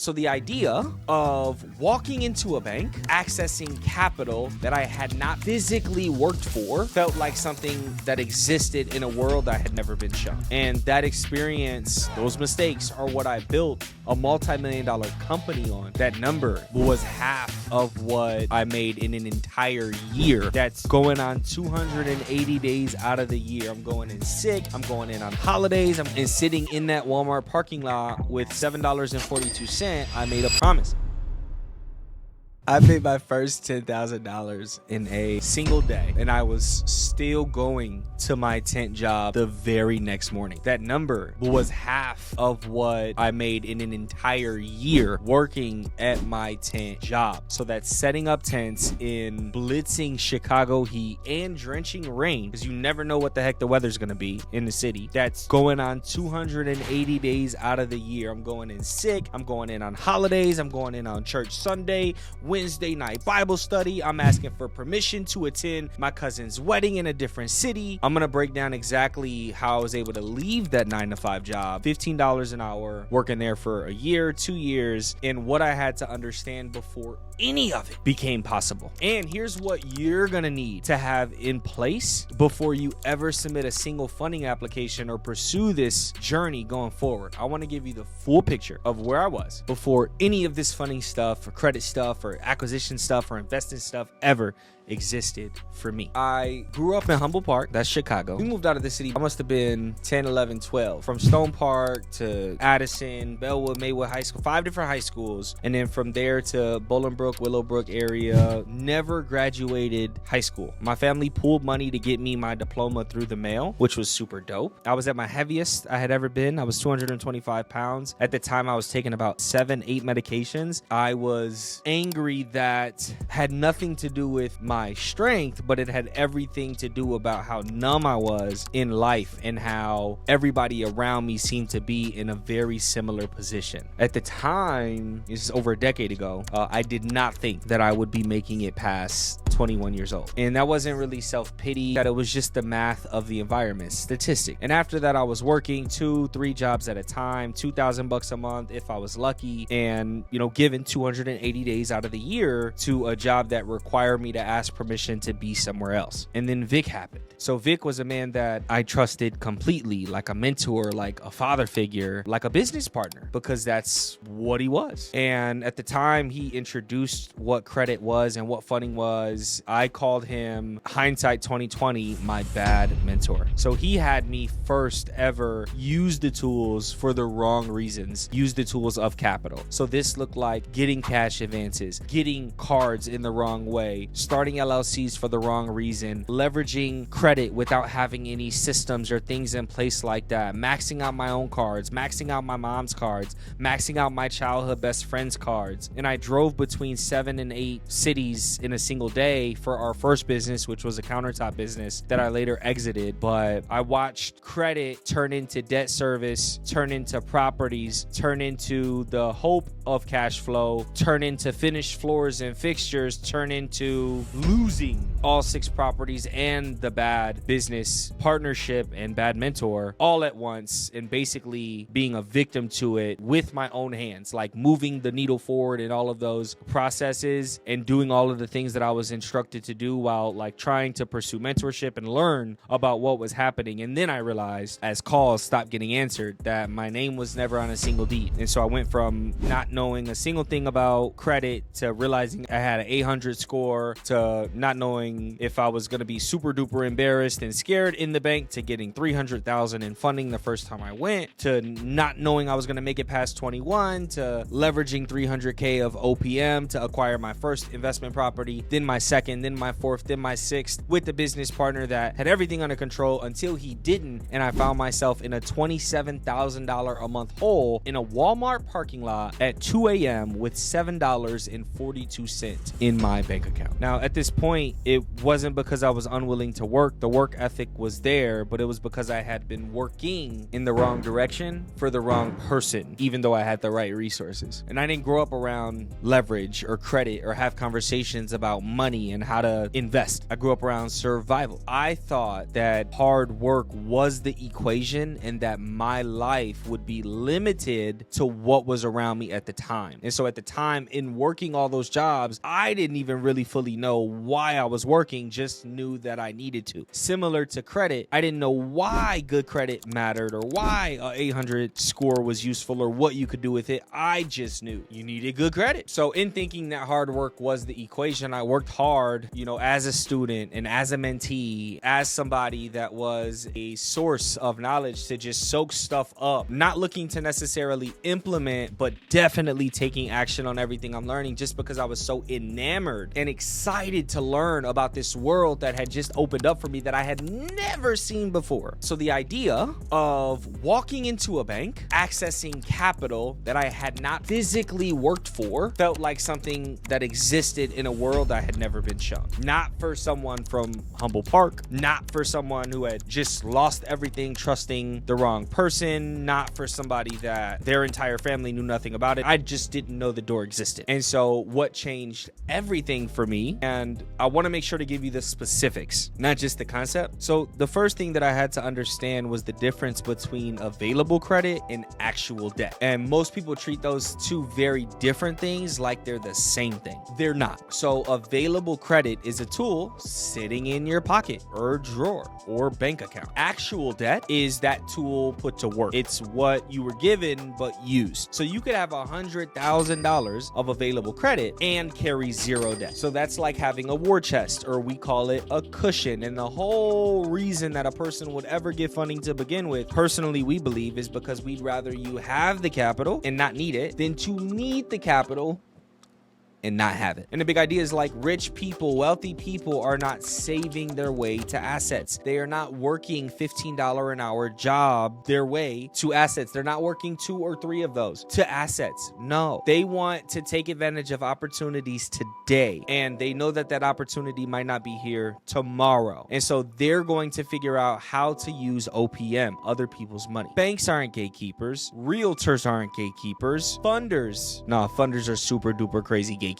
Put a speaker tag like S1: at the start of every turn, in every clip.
S1: So the idea of walking into a bank, accessing capital that I had not physically worked for, felt like something that existed in a world I had never been shown. And that experience, those mistakes are what I built a multi-million-dollar company on. That number was half of what I made in an entire year. That's going on 280 days out of the year. I'm going in sick, I'm going in on holidays, and sitting in that Walmart parking lot with $7.42, I made a promise. I made my first $10,000 in a single day, and I was still going to my tent job the very next morning. That number was half of what I made in an entire year working at my tent job. So that's setting up tents in blitzing Chicago heat and drenching rain, because you never know what the heck the weather's gonna be in the city. That's going on 280 days out of the year. I'm going in sick, I'm going in on holidays, I'm going in on church Sunday, Wednesday night Bible study. I'm asking for permission to attend my cousin's wedding in a different city. I'm gonna break down exactly how I was able to leave that 9-to-5 job, $15 an hour, working there for a year, 2 years, and what I had to understand before any of it became possible. And here's what you're gonna need to have in place before you ever submit a single funding application or pursue this journey going forward. I want to give you the full picture of where I was before any of this funding stuff or credit stuff or acquisition stuff or investing stuff ever existed for me. I grew up in Humboldt Park, that's Chicago. We moved out of the city, I must have been 10, 11, 12. From Stone Park to Addison, Bellwood, Maywood High School, 5 different high schools. And then from there to Bolingbrook, Willowbrook area. Never graduated high school. My family pooled money to get me my diploma through the mail, which was super dope. I was at my heaviest I had ever been. I was 225 pounds. At the time, I was taking about 7, 8 medications. I was angry that had nothing to do with my strength, but it had everything to do about how numb I was in life and how everybody around me seemed to be in a very similar position. At the time, this is over a decade ago, I did not think that I would be making it past 21 years old. And that wasn't really self-pity, that it was just the math of the environment, statistic. And after that, I was working 2-3 jobs at a time, $2,000 a month if I was lucky, and given 280 days out of the year to a job that required me to ask permission to be somewhere else. And then Vic happened. So Vic was a man that I trusted completely, like a mentor, like a father figure, like a business partner, because that's what he was. And at the time he introduced what credit was and what funding was, I called him, hindsight 2020, my bad mentor. So he had me first ever use the tools for the wrong reasons, use the tools of capital. So this looked like getting cash advances, getting cards in the wrong way, starting LLCs for the wrong reason, leveraging credit without having any systems or things in place like that, maxing out my own cards, maxing out my mom's cards, maxing out my childhood best friend's cards. And I drove between 7 and 8 cities in a single day for our first business, which was a countertop business that I later exited. But I watched credit turn into debt service, turn into properties, turn into the hope of cash flow, turn into finished floors and fixtures, turn into losing all 6 properties and the bad business partnership and bad mentor all at once, and basically being a victim to it with my own hands, like moving the needle forward in all of those processes and doing all of the things that I was instructed to do while like trying to pursue mentorship and learn about what was happening. And then I realized as calls stopped getting answered that my name was never on a single deed. And so I went from not knowing a single thing about credit to realizing I had an 800 score to not knowing if I was going to be super duper embarrassed and scared in the bank to getting $300,000 in funding the first time I went, to not knowing I was going to make it past 21, to leveraging $300K of OPM to acquire my first investment property, then my second, then my fourth, then my sixth, with the business partner that had everything under control until he didn't. And I found myself in a $27,000 a month hole in a Walmart parking lot at 2 a.m. with $7.42 in my bank account. Now, at this point, it it wasn't because I was unwilling to work. The work ethic was there, but it was because I had been working in the wrong direction for the wrong person, even though I had the right resources. And I didn't grow up around leverage or credit or have conversations about money and how to invest. I grew up around survival. I thought that hard work was the equation and that my life would be limited to what was around me at the time. And so at the time, in working all those jobs, I didn't even really fully know why I was working, just knew that I needed to. Similar to credit, I didn't know why good credit mattered or why a 800 score was useful or what you could do with it. I just knew you needed good credit. So in thinking that hard work was the equation, I worked hard, as a student and as a mentee, as somebody that was a source of knowledge to just soak stuff up, not looking to necessarily implement, but definitely taking action on everything I'm learning just because I was so enamored and excited to learn about this world that had just opened up for me that I had never seen before. So the idea of walking into a bank, accessing capital that I had not physically worked for, felt like something that existed in a world I had never been shown. Not for someone from Humboldt Park, not for someone who had just lost everything trusting the wrong person, not for somebody that their entire family knew nothing about it. I just didn't know the door existed. And so what changed everything for me, and I want to make sure to give you the specifics, not just the concept. So the first thing that I had to understand was the difference between available credit and actual debt. And most people treat those two very different things like they're the same thing. They're not. So available credit is a tool sitting in your pocket or drawer or bank account. Actual debt is that tool put to work. It's what you were given but used. So you could have $100,000 of available credit and carry zero debt. So that's like having a war chest, or we call it a cushion. And the whole reason that a person would ever get funding to begin with, personally, we believe, is because we'd rather you have the capital and not need it than to need the capital and not have it. And the big idea is like rich people, wealthy people are not saving their way to assets. They are not working $15 an hour job their way to assets. They're not working 2 or 3 of those to assets. No, they want to take advantage of opportunities today. And they know that that opportunity might not be here tomorrow. And so they're going to figure out how to use OPM, other people's money. Banks aren't gatekeepers. Realtors aren't gatekeepers. Funders are super duper crazy gatekeepers.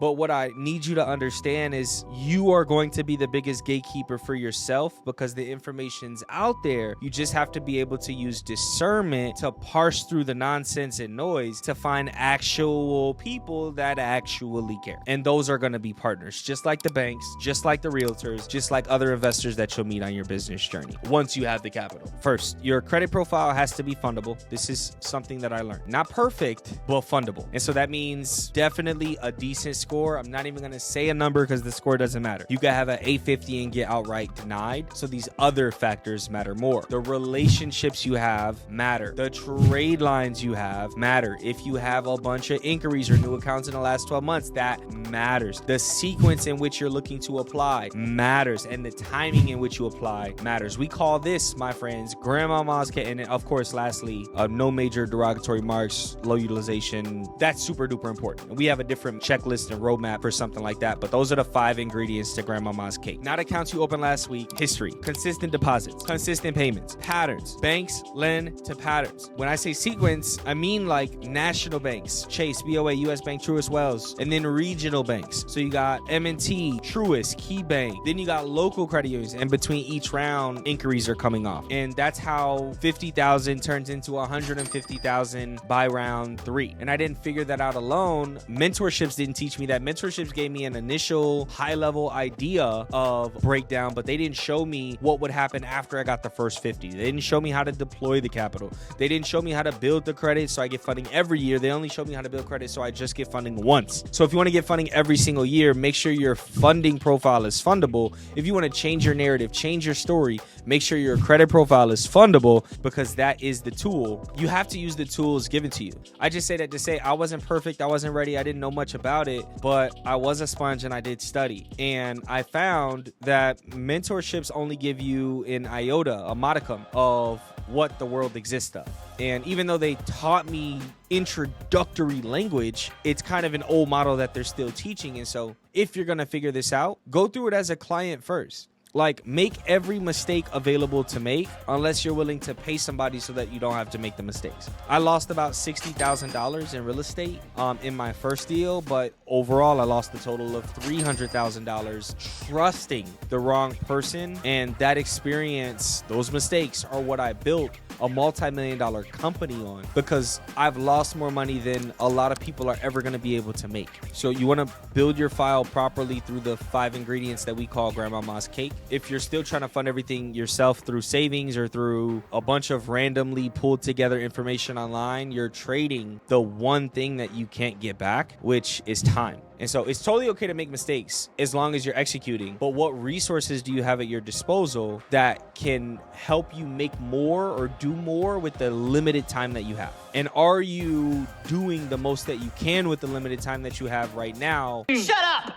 S1: But what I need you to understand is you are going to be the biggest gatekeeper for yourself because the information's out there. You just have to be able to use discernment to parse through the nonsense and noise to find actual people that actually care. And those are going to be partners, just like the banks, just like the realtors, just like other investors that you'll meet on your business journey. Once you have the capital. First, your credit profile has to be fundable. This is something that I learned. Not perfect, but fundable. And so that means definitely a decent score. I'm not even going to say a number because the score doesn't matter. You can have an 850 and get outright denied. So these other factors matter more. The relationships you have matter. The trade lines you have matter. If you have a bunch of inquiries or new accounts in the last 12 months, that matters. The sequence in which you're looking to apply matters. And the timing in which you apply matters. We call this, my friends, grandmama's cake. And of course, lastly, no major derogatory marks, low utilization. That's super duper important. We have a different checklist and roadmap for something like that, but those are the 5 ingredients to grandmama's cake. Not accounts you opened last week, history, consistent deposits, consistent payments, patterns. Banks lend to patterns. When I say sequence, I mean like national banks, Chase, BOA, US Bank, Truist, Wells, and then regional banks. So you got M&T, Truist, Key Bank. Then you got local credit unions, and between each round, inquiries are coming off. And that's how 50,000 turns into 150,000 by round 3. And I didn't figure that out alone. Mentorships didn't teach me that. Mentorships gave me an initial high-level idea of breakdown, but they didn't show me what would happen after I got the first 50. They didn't show me how to deploy the capital. They didn't show me how to build the credit so I get funding every year. They only showed me how to build credit so I just get funding once. So if you want to get funding every single year, make sure your funding profile is fundable. If you want to change your narrative, change your story, Make sure your credit profile is fundable, because that is the tool. You have to use the tools given to you. I just say that to say I wasn't perfect, I wasn't ready, I didn't know much about it, but I was a sponge and I did study. And I found that mentorships only give you an iota, a modicum of what the world exists of. And even though they taught me introductory language, it's kind of an old model that they're still teaching. And so if you're going to figure this out, go through it as a client first. Like, make every mistake available to make, unless you're willing to pay somebody so that you don't have to make the mistakes. I lost about $60,000 in real estate in my first deal, but overall I lost a total of $300,000 trusting the wrong person. And that experience, those mistakes, are what I built a multi-million-dollar company on, because I've lost more money than a lot of people are ever going to be able to make. So you want to build your file properly through the 5 ingredients that we call Grandmama's Cake. If you're still trying to fund everything yourself through savings or through a bunch of randomly pulled together information online, you're trading the one thing that you can't get back, which is time. And so it's totally okay to make mistakes as long as you're executing. But what resources do you have at your disposal that can help you make more or do more with the limited time that you have? And are you doing the most that you can with the limited time that you have right now?
S2: Shut up!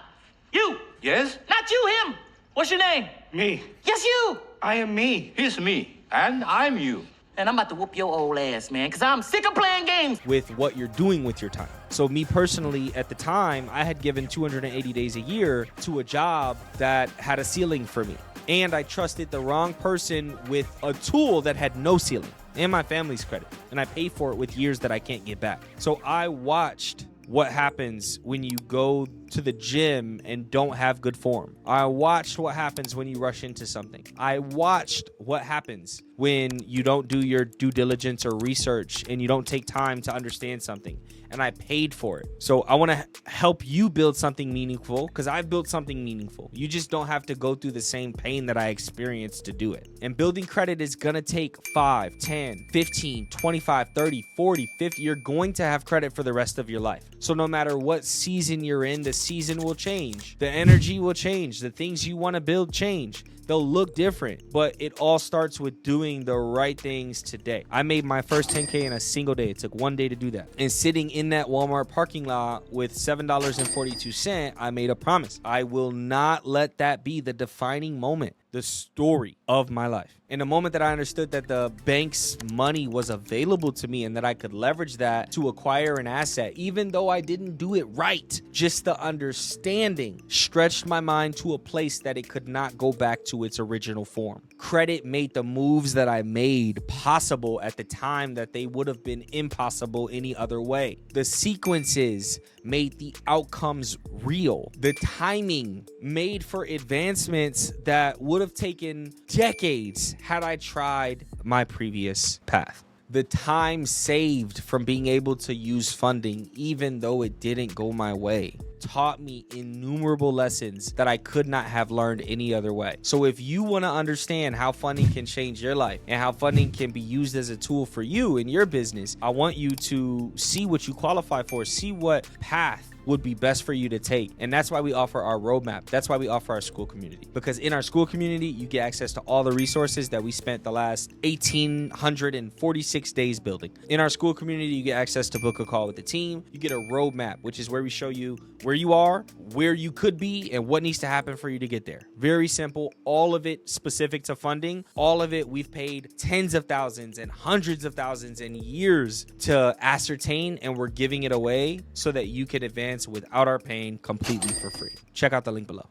S2: You!
S3: Yes?
S2: Not you, him! What's your name?
S3: Me.
S2: Yes, you!
S3: I am me. He's me. And I'm you.
S2: And I'm about to whoop your old ass, man, because I'm sick of playing games.
S1: With what you're doing with your time. So me personally, at the time, I had given 280 days a year to a job that had a ceiling for me. And I trusted the wrong person with a tool that had no ceiling, and my family's credit. And I paid for it with years that I can't get back. So I watched what happens when you go to the gym and don't have good form. I watched what happens when you rush into something. I watched what happens when you don't do your due diligence or research and you don't take time to understand something. And I paid for it. So I want to help you build something meaningful, because I've built something meaningful. You just don't have to go through the same pain that I experienced to do it. And building credit is going to take 5, 10, 15, 25, 30, 40, 50. You're going to have credit for the rest of your life. So no matter what season you're in, the season will change. The energy will change. The things you want to build change. They'll look different, but it all starts with doing the right things today. I made my first 10K in a single day. It took one day to do that. And sitting in that Walmart parking lot with $7.42, I made a promise. I will not let that be the defining moment, the story of my life. In the moment that I understood that the bank's money was available to me and that I could leverage that to acquire an asset, even though I didn't do it right, just the understanding stretched my mind to a place that it could not go back to its original form. Credit made the moves that I made possible at the time that they would have been impossible any other way. The sequences made the outcomes real. The timing made for advancements that would have taken decades had I tried my previous path. The time saved from being able to use funding, even though it didn't go my way, taught me innumerable lessons that I could not have learned any other way. So if you want to understand how funding can change your life and how funding can be used as a tool for you in your business, I want you to see what you qualify for, see what path would be best for you to take. And that's why we offer our roadmap. That's why we offer our school community. Because in our school community, you get access to all the resources that we spent the last 1,846 days building. In our school community, you get access to book a call with the team. You get a roadmap, which is where we show you where you are, where you could be, and what needs to happen for you to get there. Very simple. All of it specific to funding. All of it we've paid tens of thousands and hundreds of thousands and years to ascertain, and we're giving it away so that you can advance without our pain, completely for free. Check out the link below.